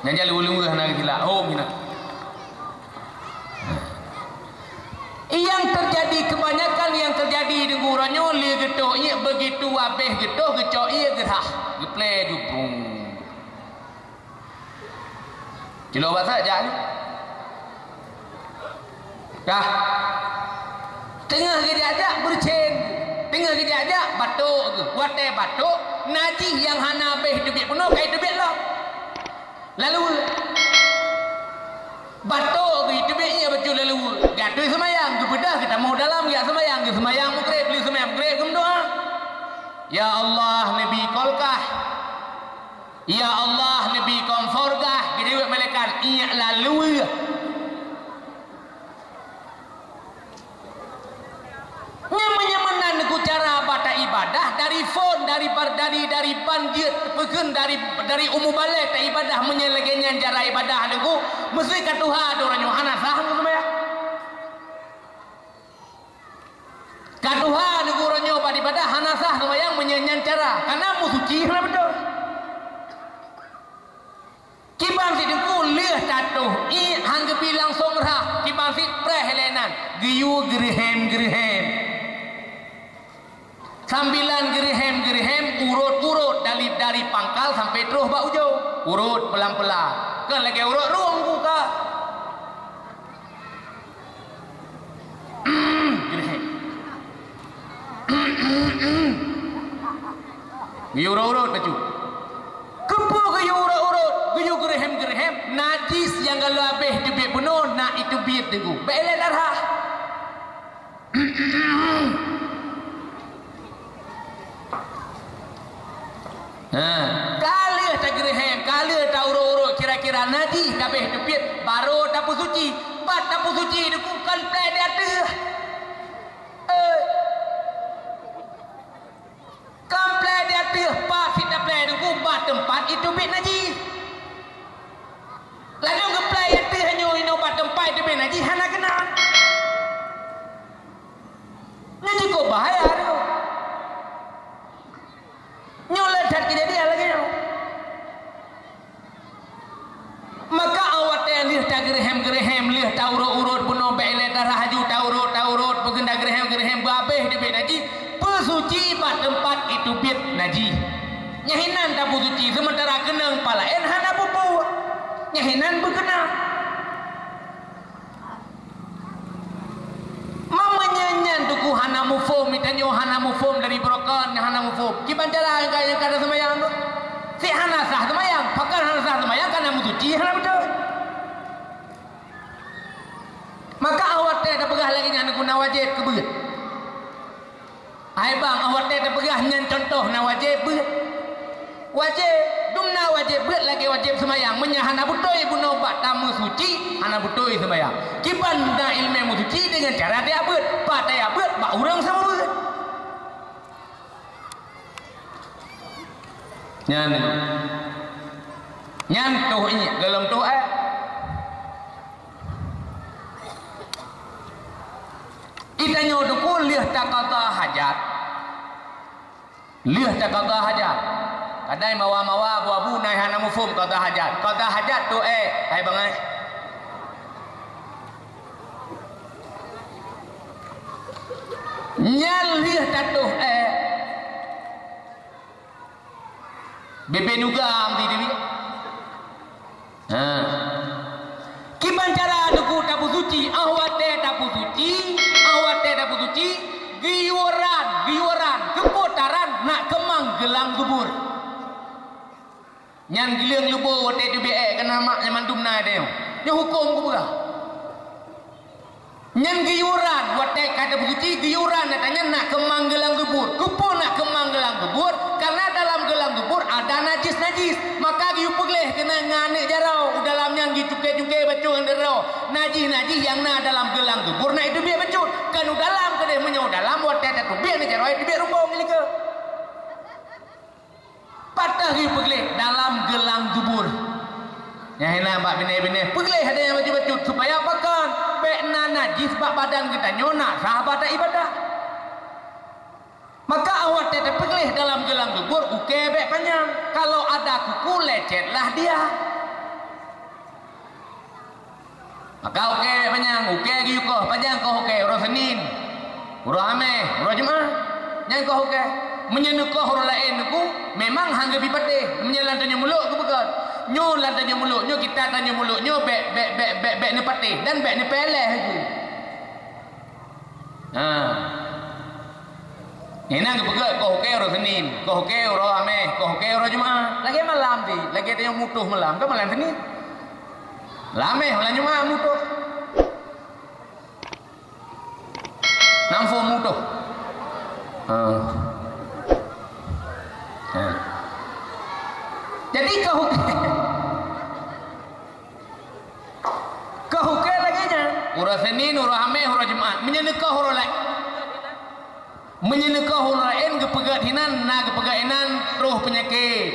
Yang jalu ulung nak gila. Oh mina. Yang terjadi kebanyakan yang terjadi di guranyo li getok ia begitu habis getok gecok ia gerah. Geplay jubrung. Kilo bahasa aja ni. Kah? Tengah kita ajak bercen. Tengah kita ajak batuk ke. Wate batuk. Najis yang hana habis debit penuh kait debit lah. Lalu batuk ke debit ia betul lalu. Gaduh semayang. Kebedah kita mau dalam gak semayang. Ke semayang mukrib. Beli semayang mukrib. Kemudian. Ya Allah Nabi kolkah. Ya Allah Nabi komforkah. Kita buat malaikat. Ia lalu. Nyaman-nyamanan ku cara baca ibadah dari phone dari banjir pegun dari umum balik tak ibadah menyelagenya cara ibadah aku mesti katuha orang Yohana sah semua ya katuha aku orang Yohana ibadah hanasah semua yang menyanyian cara karena musuci lah betul kibang si duku liah tatuh i hanggepi langsung rah kibang si prehelenan giyu gerhem sambilan gerhem urut dari pangkal sampai terus bak ujung urut pelan-pelan kan lagi urut ruang buka gerhem giyu urut baju kepo giyu urut giyu gerhem najis yang kalau habis debit penuh nak itu biit tenggu belah darah kali tak gerhem kali tak urut kira-kira najis habis debit baru tapu suci pat tapu suci itu kan play dia tu kan play dia tu pas kita play itu bat tempat itu bit najis lalu ke play itu hanya ino bat tempat itu bit najis hana kena ini cukup bahaya tu nyolat hati dia lagi maka awak lih tak gerhem lih tak urut bunuh belet darah haju tak urut bergenda gerhem babeh dia najis pesuci bat tempat itu bit najis nyahinan tak pesuci sementara kenang pala hana pupu nyahinan berkenang mamanya tuku hana mufum mitanyo hana mufum dari brokan hana mufum kiban cara yang kada semayang tu si hana sah semayang pakar hana sah semayang kana musuci hana betul maka awak teh dah pegah lagi ngan guna wajib ke beut hai bang awak teh dah pegah ngan contoh na wajib beut wajib dumna wajib beut lagi wajib semayang menya hana betul buno bat tamu suci hana betul semayang kiban da ilmu suci dengan cara dia beut pat dia beut bak urang sama beut nyan tuh ini dalam tuh kita nyoduku liah tak kata hajat kadai mawa buabu naik hana mufum kata hajat tu hai bangai nyal liah tatuh bebe nugam di dewi kiban cara duku tapu suci awate tapu suci giuran keputaran nak kemang gelang kubur nyan gilang lubo wate debe kena mak zaman dumna deu nya hukum kubur nyan giuran wate kada suci giuran katanya nak kemang gelang kubur kupo nak kemang gelang kubur karena dalam gelang kubur ada najis maka giu pegleh kena ngane jarau dalamnya gicuke bacu nderau najis yang na dalam gelang kubur na itu biar bacu kan dalam kede menyo dalam wate tu biar ni jarau itu biar rumbong ni ke patah giu pegleh dalam gelang kubur ya hina bak bine pegleh ada yang bacu supaya apakan bekna najis bak badan kita nyona sahabat ibadah maka awak tetap pegleh dalam gelang kubur ukebek panjang kalau ada kuku lecetlah dia Kau okey panjang, okey lagi yukoh panjang kau okey urus Senin, urus Khamis, urus Jumaat. Yang kau okey. Menyenukah orang lain aku memang hangga bipatih. Menyelan tanya mulut aku pegat. Nyo lan tanya mulut, nyo kita tanya mulut, nyo bek ne patih dan bek ne peleh aku. Ha. Enak ke pegat kau okey urus Senin, kau okey urus Khamis, kau okey urus Jumaat. Lagi malam ti, lagi tanya mutuh malam, ke malam Senin. Lame malam Jumaat mutuh. Nampo mutuh. Jadi kau lagi nya urus Senin, urus Khamis, urus Jumaat menyenekah orang lain. Menyenekah orang lain ke pegat hinan, na ke pegat hinan roh penyakit.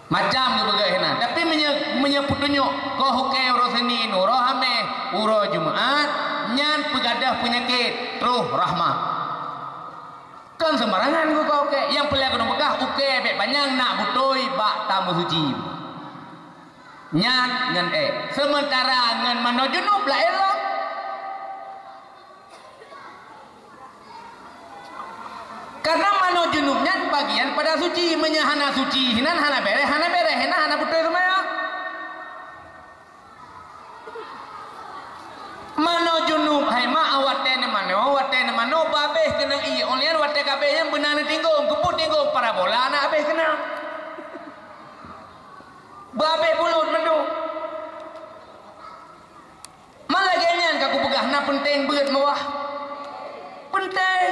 Macam ke pegat hinan. Tapi menyebut tunjuk kau okey urus Senin, urus Khamis, urus Jumaat nyan pegadah penyakit roh rahmat. Kan sembarangan kau okey. Yang pelak kena pegah okey bek panjang nak butoi bak tamu suci. Nyan ngan sementara ngan mano junub lah elok. Karena mano junub nyan bagian pada suci menyahana suci hinan hana bere hana butoi semaya. Mano junub hai ma awate ne mano babeh kena i onlian wate kabeh yang benar tinggung kebut tinggung parabola anak abeh kena babeh bulut mendu malah genyan kaku pegah na penting beut mawah penting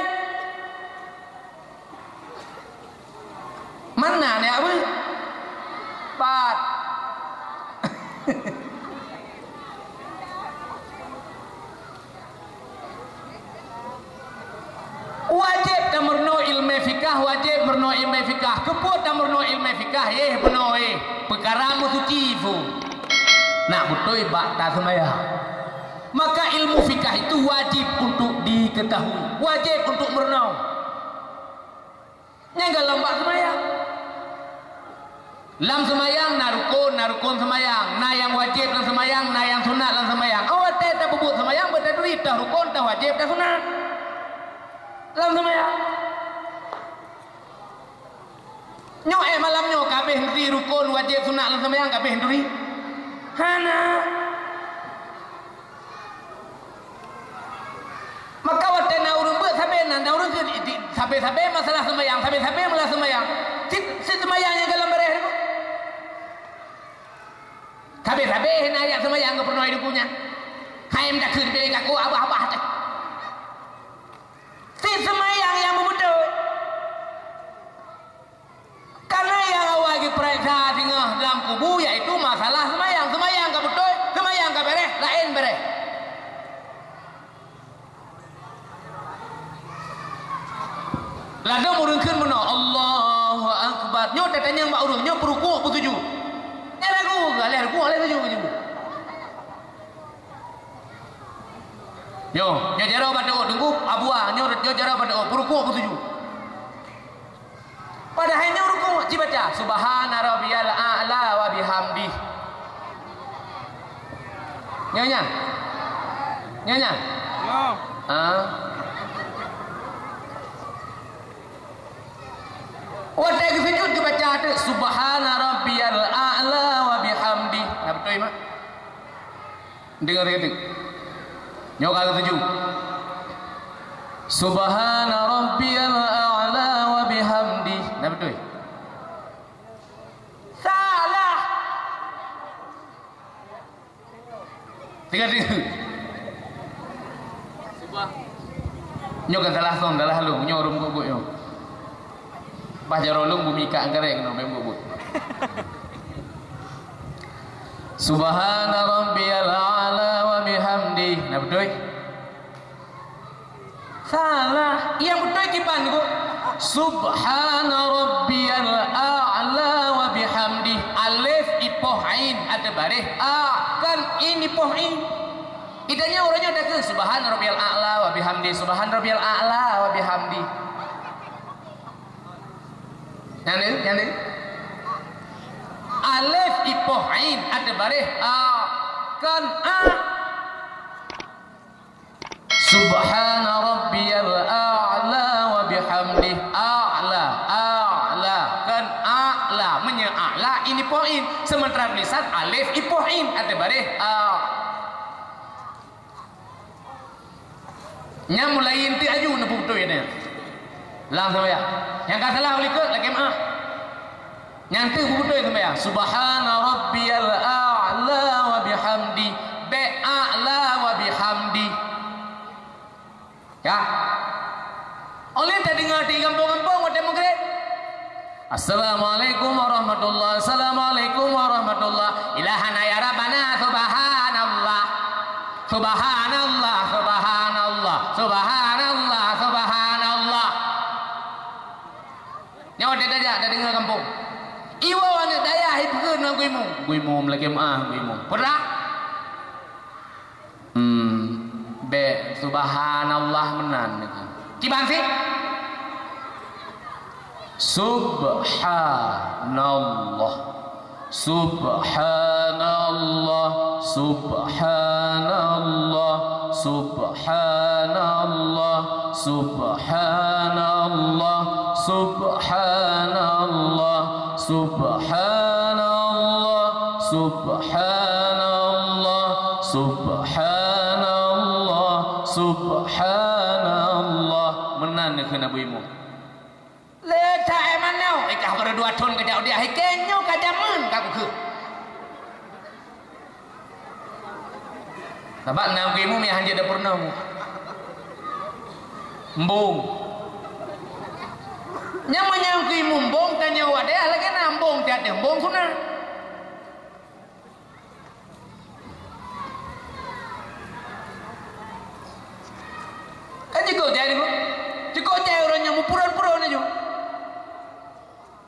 mana ne apa pat wajib tamurno ilmu fikah, wajib merno ilmu fikah. Keput tamurno ilmu fikah, beno perkara mu suci fu. Nak betul bak ta semaya. Maka ilmu fikah itu wajib untuk diketahui, wajib untuk merno. Nyangga lambak semaya. Lam semayang narukun semayang. Na yang wajib dan semayang, na yang sunat dan semayang. Awak tak bubut semayang, berdiri dah rukun, dah wajib, dah sunat. Lam semayang. Nyo malam nyo kabeh hendri rukun wajib sunat lan semayang kabeh hendri. Hana. Maka watena urung beut sampai nanda urung sampai masalah semayang, sampai masalah semayang. Si semayangnya dalam bereh itu. Kabeh hena ayat semayang ke pernah hidupnya. Haim dak keun pilih kaku abah-abah teh. Si semayang yang memudul. Karena yang awal diperiksa tinggal dalam kubu yaitu masalah semayang ke betul, semayang ke bereh, lain bereh. Lalu murungkeun mun Allahu Akbar. Nyo tanya mbak urung, nyo peruku apa tuju? Nya lagu, galeh tuju. Nyo jara pada tunggu abua, nyo jara pada peruku apa tuju? Padahal nyo ruku dibaca subhana rabbiyal a'la wa bihamdi. Nyonya. Yo. Wadah sujud dibaca subhana rabbiyal a'la wa bihamdi. Nah betul mak? Dengar gitu. Nyo kalau sujud. Subhana rabbiyal a'la wa bihamdi. Nah betul. Salah. Dengar. Subah. Nyo kan salah lu, nyo rum guguk nyo. Bajarolung bumi ka angkare kena membubut. Subhana rabbiyal a'la wa bihamdi. Nah betul. Salah. Yang betul kipan ku. Subhana rabbiyal a'la wa bihamdi. Alif ipoh ain ada barih a kan ini poh ain. Idanya orangnya ada ke subhana rabbiyal a'la wa bihamdi. Subhana rabbiyal a'la wa bihamdi. Yang ni alif ipoh ain ada bareh a kan a subhana rabbiyal a'la wa bihamdih a'la kan a'la menya a'la ini poin sementara tulisan alif ipoh ain ada bareh a nya mulai inti aju na putu ya langsung ya yang kata salah oleh ke lagi mah nyantu putu itu ya subhana rabbiyal a'la wa bihamdi be a'la wa bihamdi ya oleh tadi ngerti kampung-kampung ada maghrib assalamualaikum warahmatullahi assalamualaikum warahmatullahi ilahana ya rabbana subhanallah subhanallah subhanallah subhanallah subhanallah nyawa dia dah dengar kampung iwa wana daya hibkeun na guimu lagi mah guimu pernah be subhanallah menan kibang sih subhanallah subhanallah subhanallah subhanallah subhanallah subhanallah subhanallah subhanallah subhanallah subhanallah menan ke nabi mu letak emanau ikah berdua ton kejauh dia hikenyo kajamun kaku ke sahabat nabi mu yang hanya ada pernah mu mbung nyamanya kui mumbong tanya wadah lagi nambong tiada mbong sunan kan juga jadi orang yang puran-puran aja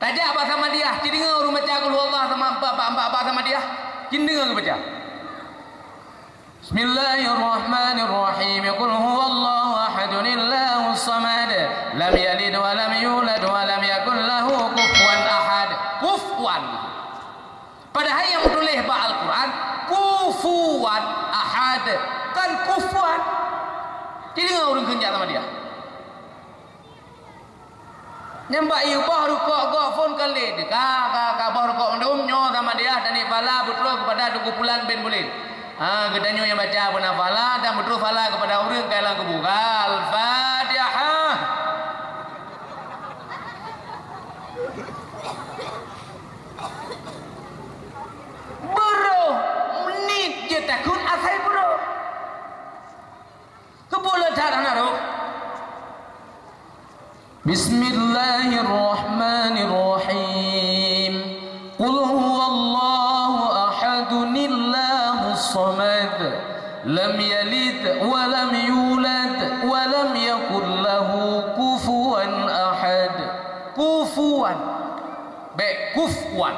tajak apa sama dia jadi ngau rumah baca qul huwallah sama apa sama dia jadi ngau baca Bismillahirrahmanirrahim qul huwallahu ahadun illahus samad lam yalid wa lam yulad wa lam yakul lahu kufuwan ahad kufuwan padahal yang menulis Al-Quran kufuwan ahad kan kufuwan jadi ngau orang kenjak sama dia nyambak iu baru kok phone kali ka baru kok ndumnyo sama dia dan ifala betul kepada duku pulan ben boleh kedanyo yang baca pun hafala dan betul fala kepada orang kailang kebuka al-fatihah bro menit je takut asai bro kebulan cara naruh Bismillahirrahmanirrahim qul huwallahu ahadun illahus samad lam yalid wa lam yulad wa lam yakul lahu kufuwan ahad kufuwan be kufuwan